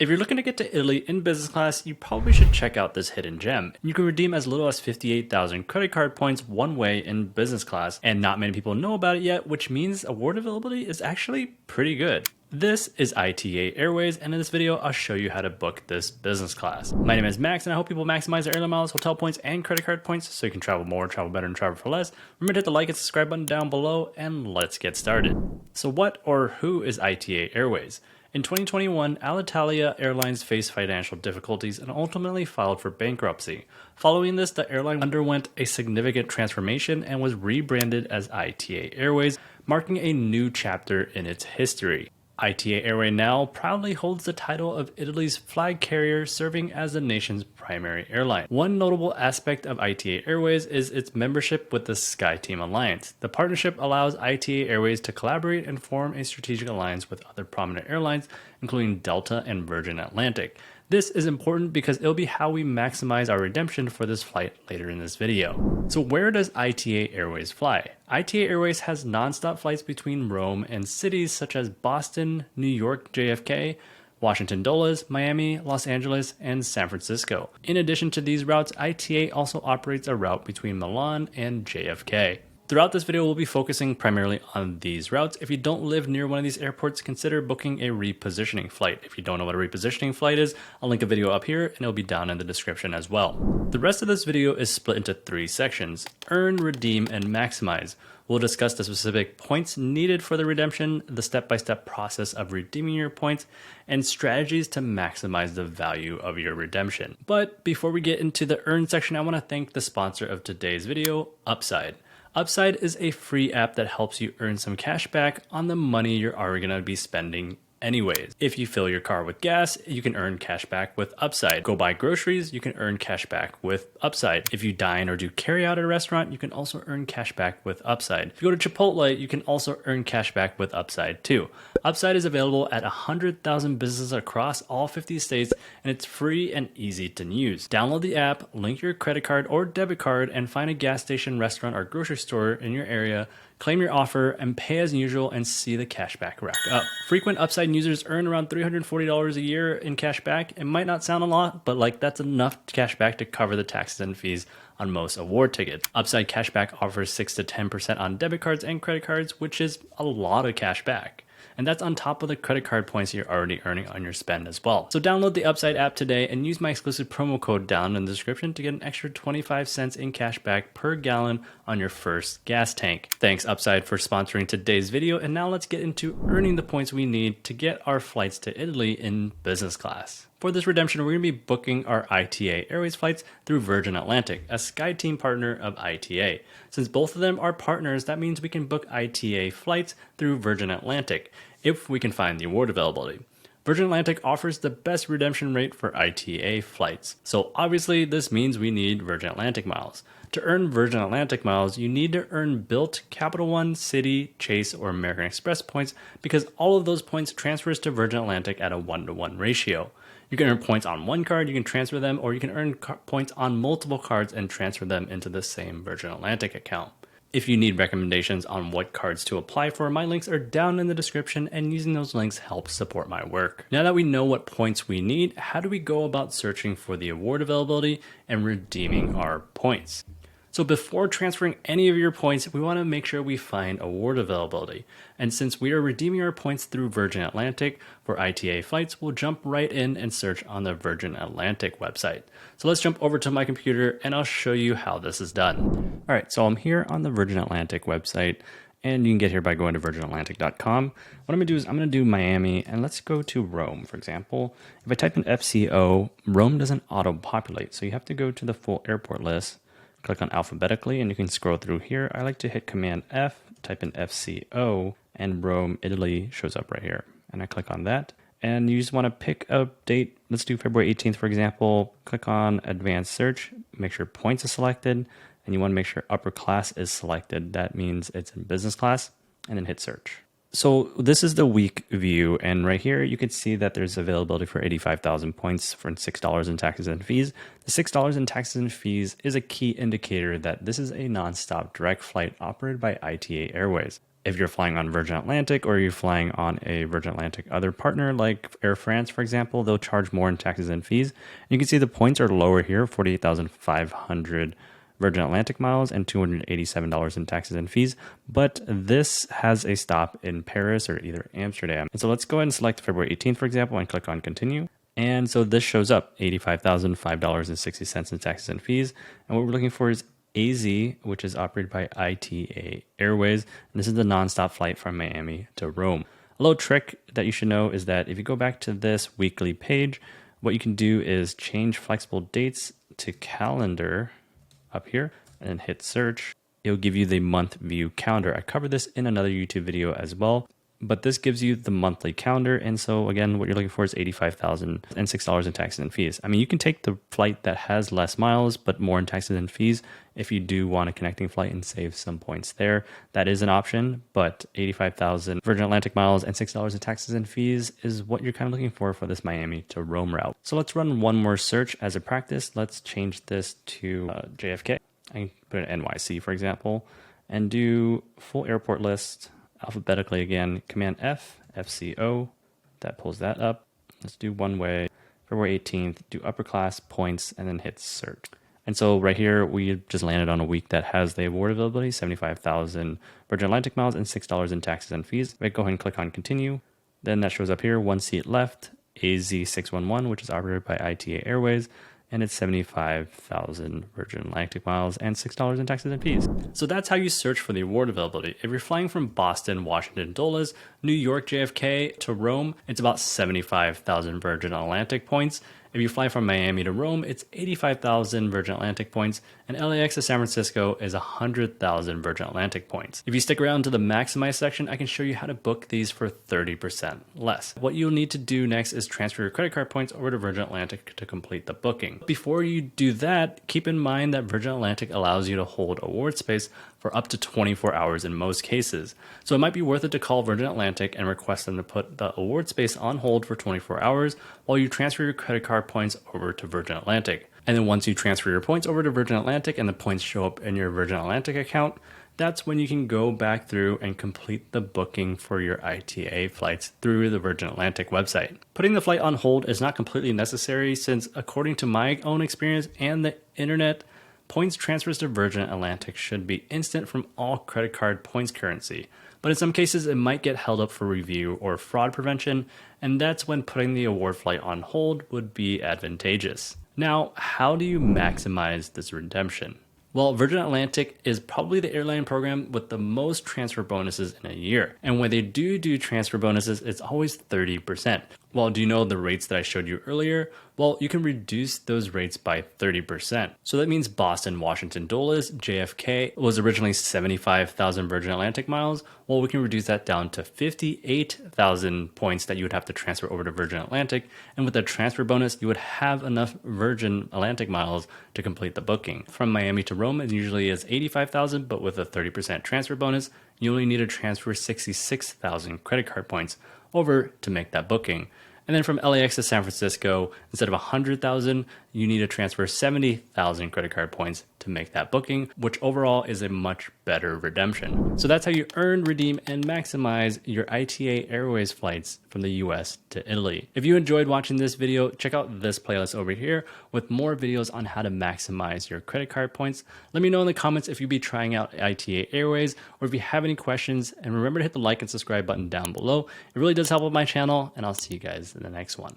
If you're looking to get to Italy in business class, you probably should check out this hidden gem. You can redeem as little as 58,000 credit card points one way in business class, and not many people know about it yet, which means award availability is actually pretty good. This is ITA Airways, and in this video, I'll show you how to book this business class. My name is Max, and I hope people maximize their airline miles, hotel points, and credit card points so you can travel more, travel better, and travel for less. Remember to hit the like and subscribe button down below, and let's get started. So what or who is ITA Airways? In 2021, Alitalia Airlines faced financial difficulties and ultimately filed for bankruptcy. Following this, the airline underwent a significant transformation and was rebranded as ITA Airways, marking a new chapter in its history. ITA Airway now proudly holds the title of Italy's flag carrier, serving as the nation's primary airline. One notable aspect of ITA Airways is its membership with the SkyTeam Alliance. The partnership allows ITA Airways to collaborate and form a strategic alliance with other prominent airlines, including Delta and Virgin Atlantic. This is important because it'll be how we maximize our redemption for this flight later in this video. So where does ITA Airways fly? ITA Airways has nonstop flights between Rome and cities such as Boston, New York JFK, Washington Dulles, Miami, Los Angeles, and San Francisco. In addition to these routes, ITA also operates a route between Milan and JFK. Throughout this video, we'll be focusing primarily on these routes. If you don't live near one of these airports, consider booking a repositioning flight. If you don't know what a repositioning flight is, I'll link a video up here and it'll be down in the description as well. The rest of this video is split into 3 sections: earn, redeem, and maximize. We'll discuss the specific points needed for the redemption, the step-by-step process of redeeming your points, and strategies to maximize the value of your redemption. But before we get into the earn section, I want to thank the sponsor of today's video, Upside. Upside is a free app that helps you earn some cash back on the money you're already going to be spending anyways. If you fill your car with gas, you can earn cash back with Upside. Go buy groceries, you can earn cash back with Upside. If you dine or do carry out at a restaurant, you can also earn cash back with Upside. If you go to Chipotle, you can also earn cash back with Upside too. Upside is available at 100,000 businesses across all 50 states, and it's free and easy to use. Download the app, link your credit card or debit card, and find a gas station, restaurant, or grocery store in your area. Claim your offer and pay as usual and see the cashback rack up. Frequent Upside users earn around $340 a year in cashback. It might not sound a lot, but that's enough cashback to cover the taxes and fees on most award tickets. Upside cashback offers 6 to 10% on debit cards and credit cards, which is a lot of cashback. And that's on top of the credit card points you're already earning on your spend as well. So download the Upside app today and use my exclusive promo code down in the description to get an extra 25 cents in cash back per gallon on your first gas tank. Thanks Upside for sponsoring today's video, and now let's get into earning the points we need to get our flights to Italy in business class. For this redemption, we're going to be booking our ITA Airways flights through Virgin Atlantic, a SkyTeam partner of ITA. Since both of them are partners, that means we can book ITA flights through Virgin Atlantic if we can find the award availability. Virgin Atlantic offers the best redemption rate for ITA flights. So obviously this means we need Virgin Atlantic miles. To earn Virgin Atlantic miles, you need to earn Bilt, Capital One, Citi, Chase, or American Express points, because all of those points transfers to Virgin Atlantic at a 1-to-1 ratio. You can earn points on one card, you can transfer them, or you can earn points on multiple cards and transfer them into the same Virgin Atlantic account. If you need recommendations on what cards to apply for, my links are down in the description, and using those links helps support my work. Now that we know what points we need, how do we go about searching for the award availability and redeeming our points? So before transferring any of your points, we want to make sure we find award availability. And since we are redeeming our points through Virgin Atlantic for ITA flights, we'll jump right in and search on the Virgin Atlantic website. So let's jump over to my computer and I'll show you how this is done. All right, so I'm here on the Virgin Atlantic website, and you can get here by going to virginatlantic.com. What I'm gonna do is I'm gonna do Miami, and let's go to Rome, for example. If I type in FCO, Rome doesn't auto-populate, so you have to go to the full airport list. Click on alphabetically, and you can scroll through here. I like to hit Command F, type in FCO, and Rome, Italy shows up right here. And I click on that. And you just want to pick a date. Let's do February 18th, for example. Click on Advanced Search, make sure points are selected, and you want to make sure upper class is selected. That means it's in business class, and then hit search. So this is the week view, and right here you can see that there's availability for 85,000 points for $6 in taxes and fees. The $6 in taxes and fees is a key indicator that this is a nonstop direct flight operated by ITA Airways. If you're flying on Virgin Atlantic or you're flying on a Virgin Atlantic other partner like Air France, for example, they'll charge more in taxes and fees. You can see the points are lower here, 48,500 Virgin Atlantic miles and $287 in taxes and fees. But this has a stop in Paris or either Amsterdam. And so let's go ahead and select February 18th, for example, and click on continue. And so this shows up, $85,005.60 in taxes and fees. And what we're looking for is AZ, which is operated by ITA Airways. And this is the nonstop flight from Miami to Rome. A little trick that you should know is that if you go back to this weekly page, what you can do is change flexible dates to calendar up here and hit search. It'll give you the month view calendar. I covered this in another YouTube video as well, but this gives you the monthly calendar. And so again, what you're looking for is $85,006 in taxes and fees. I mean, you can take the flight that has less miles, but more in taxes and fees if you do want a connecting flight and save some points there. That is an option, but 85,000 Virgin Atlantic miles and $6 in taxes and fees is what you're kind of looking for this Miami to Rome route. So let's run one more search as a practice. Let's change this to JFK. I can put an NYC, for example, and do full airport list alphabetically again, Command F, FCO, that pulls that up. Let's do one way, February 18th, do upper class points, and then hit search. And so right here, we just landed on a week that has the award availability, 75,000 Virgin Atlantic miles and $6 in taxes and fees. If I go ahead and click on continue, then that shows up here, one seat left, AZ611, which is operated by ITA Airways, and it's 75,000 Virgin Atlantic miles and $6 in taxes and fees. So that's how you search for the award availability. If you're flying from Boston, Washington, Dulles, New York, JFK to Rome, it's about 75,000 Virgin Atlantic points. If you fly from Miami to Rome, it's 85,000 Virgin Atlantic points, and LAX to San Francisco is 100,000 Virgin Atlantic points. If you stick around to the Maximize section, I can show you how to book these for 30% less. What you'll need to do next is transfer your credit card points over to Virgin Atlantic to complete the booking. Before you do that, keep in mind that Virgin Atlantic allows you to hold award space for up to 24 hours in most cases. So it might be worth it to call Virgin Atlantic and request them to put the award space on hold for 24 hours while you transfer your credit card points over to Virgin Atlantic. And then once you transfer your points over to Virgin Atlantic and the points show up in your Virgin Atlantic account, that's when you can go back through and complete the booking for your ITA flights through the Virgin Atlantic website. Putting the flight on hold is not completely necessary since, according to my own experience and the internet, points transfers to Virgin Atlantic should be instant from all credit card points currency. But in some cases, it might get held up for review or fraud prevention, and that's when putting the award flight on hold would be advantageous. Now, how do you maximize this redemption? Well, Virgin Atlantic is probably the airline program with the most transfer bonuses in a year. And when they do transfer bonuses, it's always 30%. Well, do you know the rates that I showed you earlier? Well, you can reduce those rates by 30%. So that means Boston, Washington, Dulles, JFK was originally 75,000 Virgin Atlantic miles. Well, we can reduce that down to 58,000 points that you would have to transfer over to Virgin Atlantic. And with the transfer bonus, you would have enough Virgin Atlantic miles to complete the booking. From Miami to Rome, it usually is 85,000, but with a 30% transfer bonus, you only need to transfer 66,000 credit card points over to make that booking. And then from LAX to San Francisco, instead of 100,000, you need to transfer 70,000 credit card points to make that booking, which overall is a much better redemption. So that's how you earn, redeem, and maximize your ITA Airways flights from the US to Italy. If you enjoyed watching this video, check out this playlist over here with more videos on how to maximize your credit card points. Let me know in the comments if you'll be trying out ITA Airways or if you have any questions, and remember to hit the like and subscribe button down below. It really does help with my channel, and I'll see you guys in the next one.